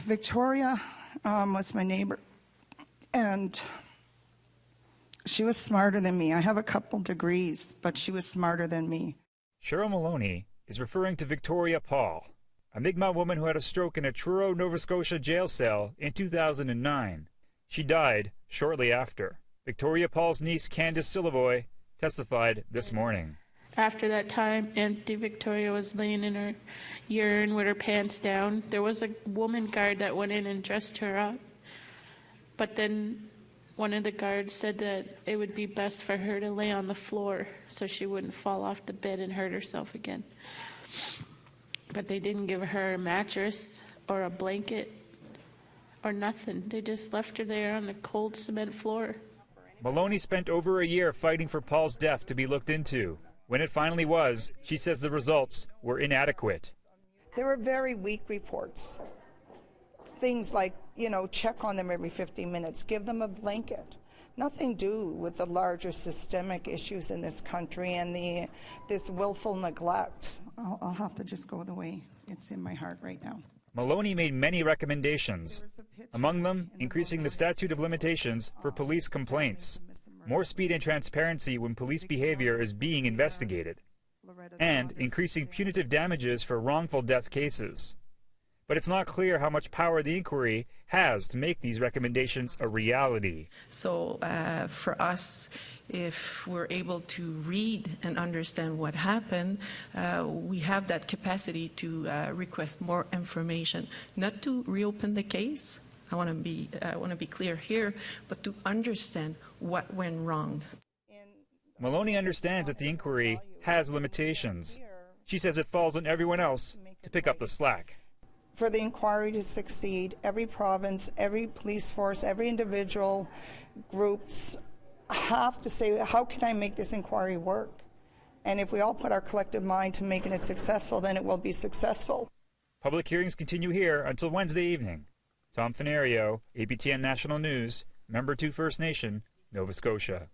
Victoria was my neighbor, and she was smarter than me. I have a couple degrees, but she was smarter than me. Cheryl Maloney is referring to Victoria Paul, a Mi'kmaq woman who had a stroke in a Truro, Nova Scotia jail cell in 2009. She died shortly after. Victoria Paul's niece, Candace Silivoy, testified this morning. After that time, Auntie Victoria was laying in her urine with her pants down. There was a woman guard that went in and dressed her up. But then one of the guards said that it would be best for her to lay on the floor so she wouldn't fall off the bed and hurt herself again. But they didn't give her a mattress or a blanket or nothing. They just left her there on the cold cement floor. Maloney spent over a year fighting for Paul's death to be looked into. When it finally was, she says the results were inadequate. There were very weak reports. Things like, check on them every 50 minutes, give them a blanket. Nothing to do with the larger systemic issues in this country and this willful neglect. I'll have to just go the way it's in my heart right now. Maloney made many recommendations, among them increasing the statute of limitations for police complaints, more speed and transparency when police behavior is being investigated, and increasing punitive damages for wrongful death cases. But it's not clear how much power the inquiry has to make these recommendations a reality. So for us, if we're able to read and understand what happened, we have that capacity to request more information, not to reopen the case. I want to be clear here, but to understand what went wrong. Maloney understands that the inquiry has limitations. She says it falls on everyone else to pick up the slack. For the inquiry to succeed, every province, every police force, every individual groups have to say, how can I make this inquiry work? And if we all put our collective mind to making it successful, then it will be successful. Public hearings continue here until Wednesday evening. Tom Fenario, APTN National News, Membertou First Nation, Nova Scotia.